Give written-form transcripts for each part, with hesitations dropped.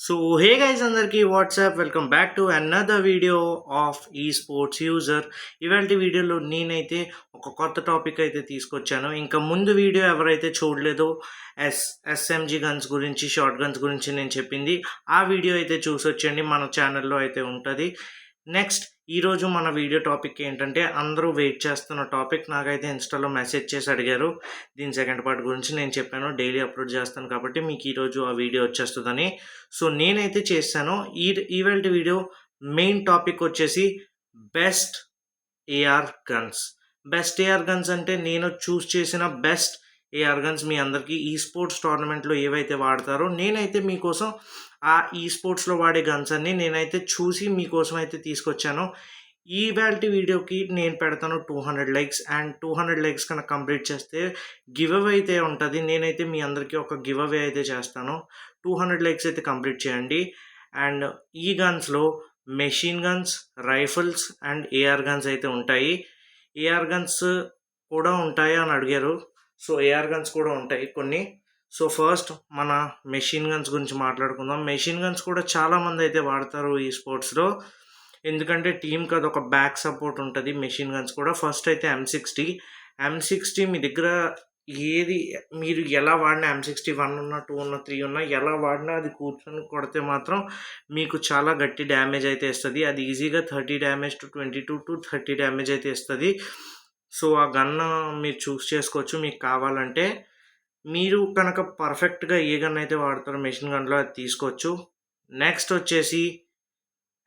So hey guys అందరికీ WhatsApp welcome back to another video of ఈ sports user. ఇవాళ వీడియోలో నేనైతే ఒక కొత్త టాపిక్ అయితే తీసుకొచ్చాను. ఇంకా ముందు వీడియో ఎవరైతే చూడలేదో ఎస్ఎంజి గన్స్ గురించి, షార్ట్ గన్స్ గురించి నేను చెప్పింది ఆ వీడియో అయితే చూసొచ్చండి, మన ఛానల్లో అయితే ఉంటుంది. నెక్స్ట్ ఈరోజు మన వీడియో టాపిక్ ఏంటంటే, అందరూ వెయిట్ చేస్తున్న టాపిక్. నాకైతే ఇన్స్టాలో మెసేజ్ చేసి అడిగారు దీని సెకండ్ పార్ట్ గురించి. నేను చెప్పాను డైలీ అప్లోడ్ చేస్తాను కాబట్టి మీకు ఈరోజు ఆ వీడియో వచ్చేస్తుందని. సో నేనైతే చేశాను. ఈవేళ వీడియో మెయిన్ టాపిక్ వచ్చేసి best AR guns. Best AR guns అంటే నేను చూస్ చేసిన బెస్ట్ ఏఆర్ గన్స్ మీ అందరికీ ఈ స్పోర్ట్స్ టోర్నమెంట్లో ఏవైతే వాడతారో నేనైతే మీకోసం ఆ ఈ స్పోర్ట్స్లో వాడే గన్స్ అన్ని నేనైతే చూసి మీకోసం అయితే తీసుకొచ్చాను. ఈవాల్టి వీడియోకి నేను పెడతాను 200 లైక్స్, అండ్ 200 లైక్స్ కన్నా కంప్లీట్ చేస్తే గివ్ అవే అయితే ఉంటుంది. నేనైతే మీ అందరికీ ఒక గివ్ అవే అయితే చేస్తాను. 200 లైక్స్ అయితే కంప్లీట్ చేయండి. అండ్ ఈ గన్స్లో machine guns, rifles and AR guns అయితే ఉంటాయి. ఏఆర్ గన్స్ కూడా ఉంటాయి అని అడిగారు. సో ఏఆర్ గన్స్ కూడా ఉంటాయి కొన్ని. సో ఫస్ట్ మన మెషిన్ గన్స్ గురించి మాట్లాడుకుందాం. మెషిన్ గన్స్ కూడా చాలామంది అయితే వాడతారు ఈ స్పోర్ట్స్లో, ఎందుకంటే టీంకి అది ఒక బ్యాక్ సపోర్ట్ ఉంటుంది. మెషిన్ గన్స్ కూడా ఫస్ట్ అయితే M60 మీ దగ్గర ఏది మీరు ఎలా వాడినా, M60 1 ఉన్నా 2 ఉన్నా 3 ఉన్నా ఎలా వాడినా అది కూర్చొని కొడితే మాత్రం మీకు చాలా గట్టి డ్యామేజ్ అయితే ఇస్తుంది. అది ఈజీగా 30 డ్యామేజ్ టు 22 టు 30 డ్యామేజ్ అయితే ఇస్తుంది. సో ఆ గన్ మీరు చూస్ చేసుకోవచ్చు మీకు కావాలంటే. మీరు కనుక పర్ఫెక్ట్గా ఏ గన్ అయితే వాడతారో మెషిన్ గన్లో అది తీసుకోవచ్చు. నెక్స్ట్ వచ్చేసి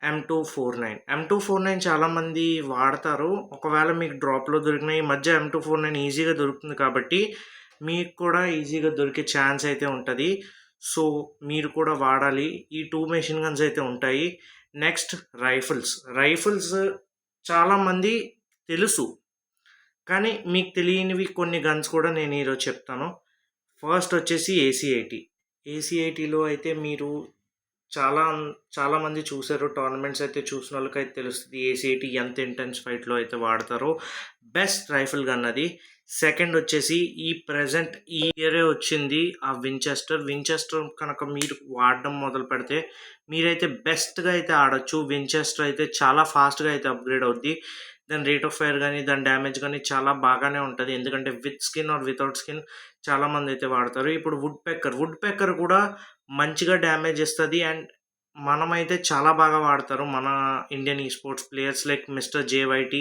M249 చాలామంది వాడతారు. ఒకవేళ మీకు డ్రాప్లో దొరికిన ఈ మధ్య M249 ఈజీగా దొరుకుతుంది కాబట్టి మీకు కూడా ఈజీగా దొరికే ఛాన్స్ అయితే ఉంటుంది. సో మీరు కూడా వాడాలి. ఈ 2 మెషిన్ గన్స్ అయితే ఉంటాయి. నెక్స్ట్ రైఫిల్స్ చాలామంది తెలుసు, కానీ మీకు తెలియనివి కొన్ని గన్స్ కూడా నేను ఈరోజు చెప్తాను. ఫస్ట్ వచ్చేసి AC80లో అయితే మీరు చాలామంది చూసారు, టోర్నమెంట్స్ అయితే చూసిన వాళ్ళకైతే తెలుస్తుంది AC80 ఎంత ఇంటెన్స్ ఫైట్లో అయితే వాడతారో. బెస్ట్ రైఫిల్ గన్ అది. సెకండ్ వచ్చేసి ఈ ప్రజెంట్ ఈ ఇయరే వచ్చింది ఆ వించెస్టర్ కనుక మీరు వాడడం మొదలు పెడితే మీరైతే బెస్ట్గా అయితే ఆడొచ్చు. వించెస్టర్ అయితే చాలా ఫాస్ట్గా అయితే అప్గ్రేడ్ అవుద్ది. దాని రేట్ ఆఫ్ ఫైర్ కానీ దాని డ్యామేజ్ కానీ చాలా బాగానే ఉంటుంది, ఎందుకంటే with skin or without skin చాలామంది అయితే వాడతారు. ఇప్పుడు వుడ్ పెక్కర్ కూడా మంచిగా డ్యామేజ్ ఇస్తుంది, అండ్ మనమైతే చాలా బాగా వాడతారు మన ఇండియన్ ఈ sports players like mister JYT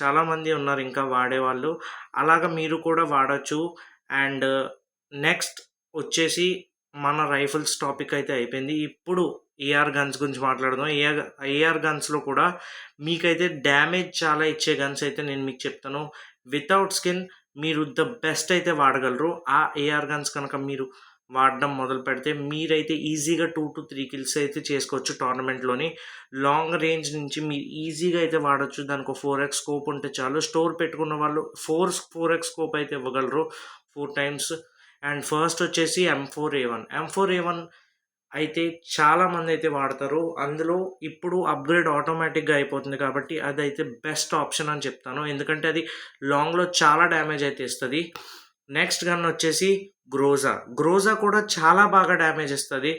చాలామంది ఉన్నారు ఇంకా వాడేవాళ్ళు. అలాగా మీరు కూడా వాడచ్చు. అండ్ నెక్స్ట్ వచ్చేసి మన రైఫిల్స్ టాపిక్ అయితే అయిపోయింది. ఇప్పుడు ఏఆర్ గన్స్ గురించి మాట్లాడదాం. ఏఆర్ గన్స్లో కూడా మీకైతే డ్యామేజ్ చాలా ఇచ్చే గన్స్ అయితే నేను మీకు చెప్తాను. వితౌట్ స్కిన్ మీరు ద బెస్ట్ అయితే వాడగలరు. ఆ ఏఆర్ గన్స్ కనుక మీరు వాడడం మొదలు పెడితే మీరైతే ఈజీగా 2 to 3 కిల్స్ అయితే చేసుకోవచ్చు టోర్నమెంట్లోని. లాంగ్ రేంజ్ నుంచి మీరు ఈజీగా అయితే వాడచ్చు. దానికి 4x స్కోప్ ఉంటే చాలు. స్టోర్ పెట్టుకున్న వాళ్ళు 4x స్కోప్ అయితే ఇవ్వగలరు 4 times. అండ్ ఫస్ట్ వచ్చేసి M4A1 అయితే చాలామంది అయితే వాడతారు. అందులో ఇప్పుడు అప్గ్రేడ్ ఆటోమేటిక్గా అయిపోతుంది కాబట్టి అదైతే బెస్ట్ ఆప్షన్ అని చెప్తాను, ఎందుకంటే అది లాంగ్లో చాలా డ్యామేజ్ అయితే ఇస్తుంది. నెక్స్ట్ గన్ వచ్చేసి గ్రోజా కూడా చాలా బాగా డ్యామేజ్ ఇస్తుంది.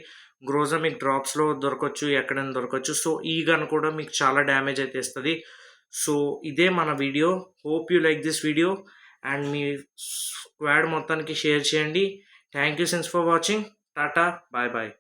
గ్రోజా మీకు డ్రాప్స్లో దొరకవచ్చు, ఎక్కడైనా దొరకవచ్చు. సో ఈ గన్ కూడా మీకు చాలా డ్యామేజ్ అయితే ఇస్తుంది. సో ఇదే మన video. Hope you like this video and మీ స్క్వాడ్ మొత్తానికి షేర్ చేయండి. థ్యాంక్ యూ సిన్స్ ఫర్ వాచింగ్. టాటా, బాయ్ బాయ్.